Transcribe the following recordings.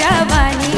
पाखरावानी.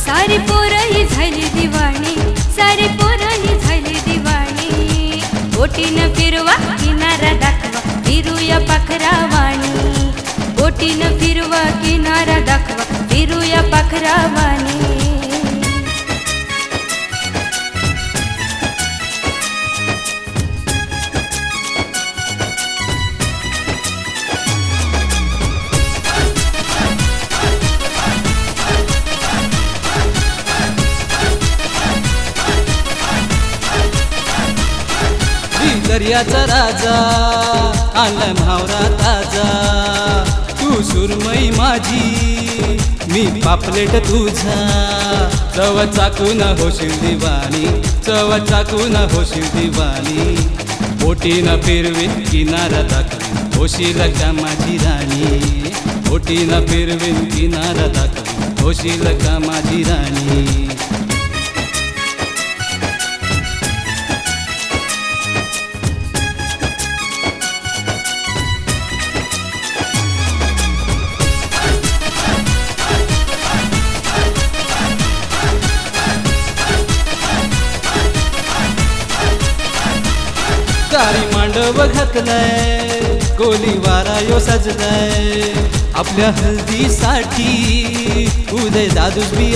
सारी पोरही झाली दिवाणी, सारी पोरही झाली दिवाणी. बोटीनं फिरवा किनारा दाखवा, फिरूया पाखरावाणी. बोटीनं फिरवा किनारा दाखवा, फिरूया पाखरावाणी. दर्याचा राजा आणलाय म्हावरा ताजा. तू सुरमई माझी, मी पापलेट तुझा. चव चाकून होशील दिवाणी, चव चाकून होशील दिवाणी. बोटीनं फिरवीन किनारा दाखवीन, होशील का माझी राणी. बोटीनं फिरवीन किनारा दाखवीन, होशील का माझी राणी. सारी मांडव घातलाय, कोली वारा यो सजलाय. आपल्या हल्दीसाठी उदय दादूस बी